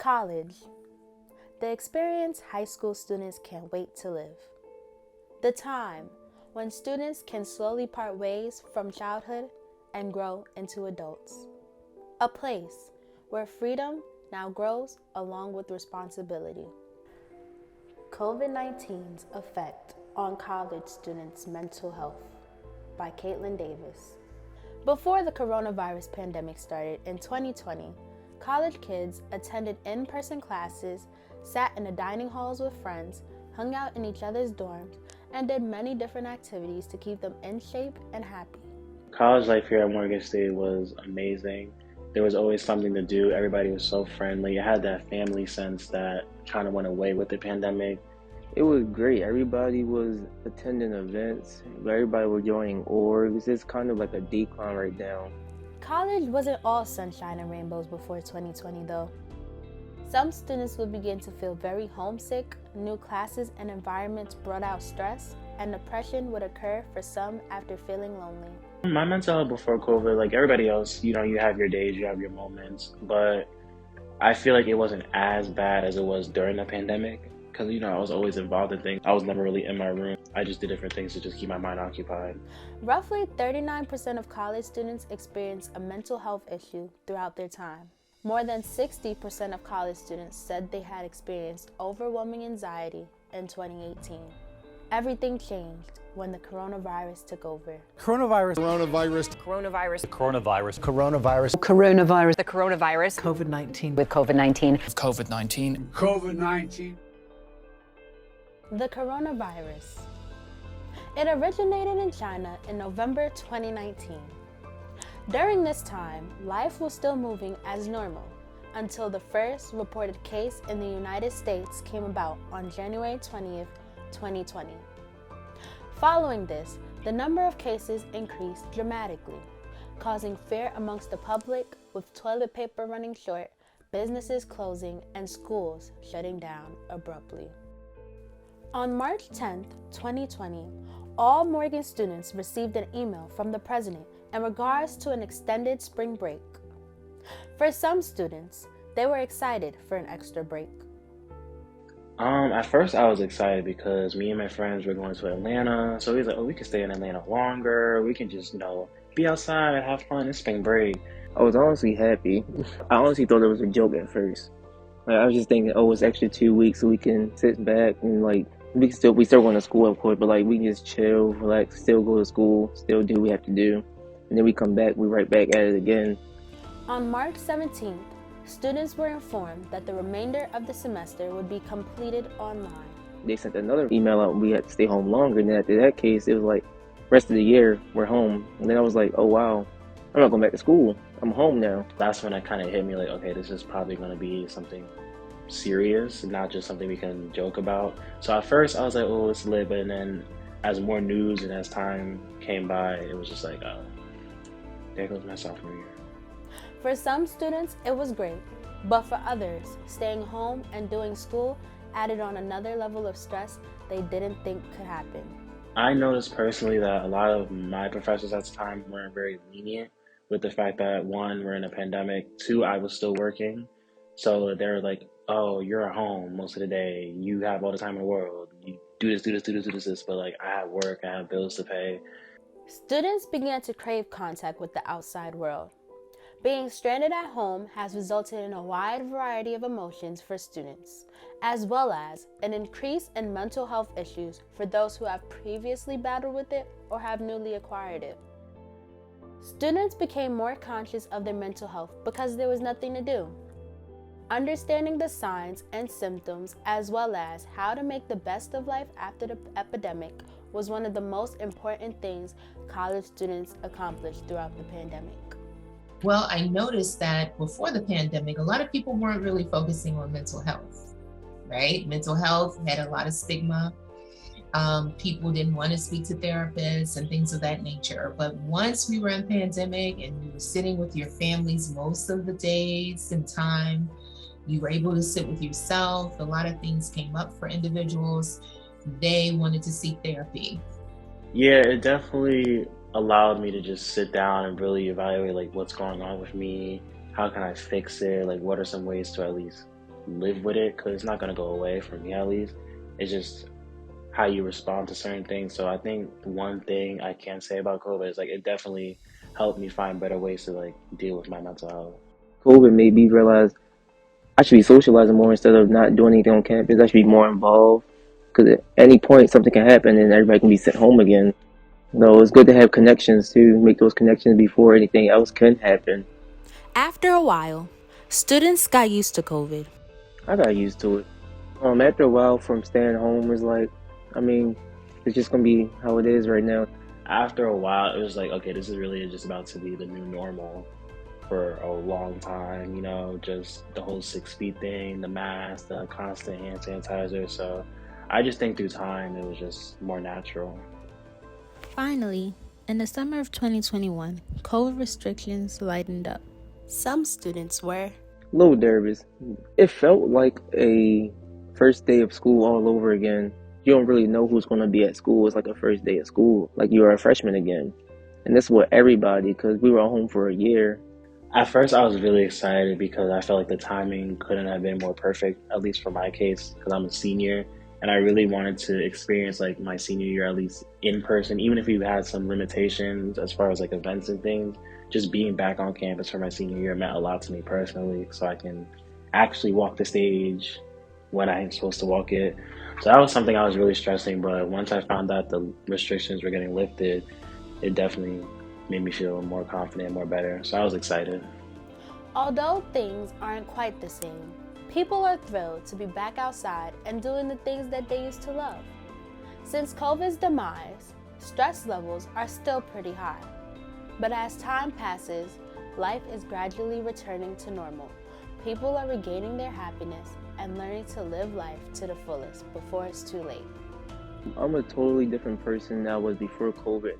College, the experience high school students can't wait to live. The time when students can slowly part ways from childhood and grow into adults. A place where freedom now grows along with responsibility. COVID-19's effect on college students' mental health by Caitlin Davis. Before the coronavirus pandemic started in 2020, college kids attended in-person classes, sat in the dining halls with friends, hung out in each other's dorms, and did many different activities to keep them in shape and happy. College life here at Morgan State was amazing. There was always something to do. Everybody was so friendly. It had that family sense that kind of went away with the pandemic. It was great. Everybody was attending events. Everybody was joining orgs. It's kind of like a decline right now. College wasn't all sunshine and rainbows before 2020 though. Some students would begin to feel very homesick, new classes and environments brought out stress, and depression would occur for some after feeling lonely. My mental health before COVID, like everybody else, you have your days, you have your moments, but I feel like it wasn't as bad as it was during the pandemic because, I was always involved in things. I was never really in my room. I just did different things to just keep my mind occupied. Roughly 39% of college students experience a mental health issue throughout their time. More than 60% of college students said they had experienced overwhelming anxiety in 2018. Everything changed when the coronavirus took over. Coronavirus. The coronavirus. COVID-19. With COVID-19. The coronavirus. It originated in China in November 2019. During this time, life was still moving as normal until the first reported case in the United States came about on January 20th, 2020. Following this, the number of cases increased dramatically, causing fear amongst the public with toilet paper running short, businesses closing, and schools shutting down abruptly. On March 10th, 2020, all Morgan students received an email from the president in regards to an extended spring break. For some students, they were excited for an extra break. At first I was excited because me and my friends were going to Atlanta. So we was like, we can stay in Atlanta longer. We can just, be outside, have fun. It's spring break. I was honestly happy. I honestly thought it was a joke at first. I was just thinking, it's extra 2 weeks so we can sit back and we still going to school, of course, but we can just chill, relax, still go to school, still do what we have to do. And then we come back, we right back at it again. On March 17th, students were informed that the remainder of the semester would be completed online. They sent another email out, we had to stay home longer, and then after that case, it was rest of the year, we're home. And then I was like, oh wow, I'm not going back to school, I'm home now. That's when it kind of hit me okay, this is probably going to be something serious, not just something we can joke about. So at first I was like, it's lit, but then as more news and as time came by, it was just like, oh, there goes my sophomore year. For some students, it was great, but for others, staying home and doing school added on another level of stress they didn't think could happen. I noticed personally that a lot of my professors at the time weren't very lenient with the fact that, one, we're in a pandemic, two, I was still working. So they're like, oh, you're at home most of the day, you have all the time in the world, you do this, but I have work, I have bills to pay. Students began to crave contact with the outside world. Being stranded at home has resulted in a wide variety of emotions for students, as well as an increase in mental health issues for those who have previously battled with it or have newly acquired it. Students became more conscious of their mental health because there was nothing to do. Understanding the signs and symptoms, as well as how to make the best of life after the epidemic, was one of the most important things college students accomplished throughout the pandemic. Well, I noticed that before the pandemic, a lot of people weren't really focusing on mental health, right? Mental health had a lot of stigma. People didn't want to speak to therapists and things of that nature. But once we were in pandemic and you were sitting with your families most of the days and time, you were able to sit with yourself. A lot of things came up for individuals. They wanted to seek therapy. Yeah, it definitely allowed me to just sit down and really evaluate what's going on with me, how can I fix it, what are some ways to at least live with it because it's not going to go away for me at least. It's just how you respond to certain things. So I think one thing I can say about COVID is like it definitely helped me find better ways to like deal with my mental health. COVID made me realize I should be socializing more instead of not doing anything on campus. I should be more involved because at any point something can happen and everybody can be sent home again. No, it's good to have connections too, make those connections before anything else can happen. After a while, students got used to COVID. I got used to it. After a while from staying home was like, I mean, it's just gonna be how it is right now. After a while, it was like, okay, this is really just about to be the new normal for a long time, you know, just the whole 6 feet thing, the mask, the constant hand sanitizer. So I just think through time, it was just more natural. Finally, in the summer of 2021, COVID restrictions lightened up. Some students were A little nervous. It felt like a first day of school all over again. You don't really know who's going to be at school. It's like a first day of school, like you're a freshman again. And this was everybody because we were at home for a year. At first, I was really excited because I felt like the timing couldn't have been more perfect, at least for my case, because I'm a senior. And I really wanted to experience like my senior year, at least in person, even if we had some limitations as far as like events and things. Just being back on campus for my senior year meant a lot to me personally, so I can actually walk the stage when I'm supposed to walk it. So that was something I was really stressing, but once I found out the restrictions were getting lifted, it definitely made me feel more confident, more better. So I was excited. Although things aren't quite the same, people are thrilled to be back outside and doing the things that they used to love. Since COVID's demise, stress levels are still pretty high. But as time passes, life is gradually returning to normal. People are regaining their happiness and learning to live life to the fullest before it's too late. I'm a totally different person than I was before COVID.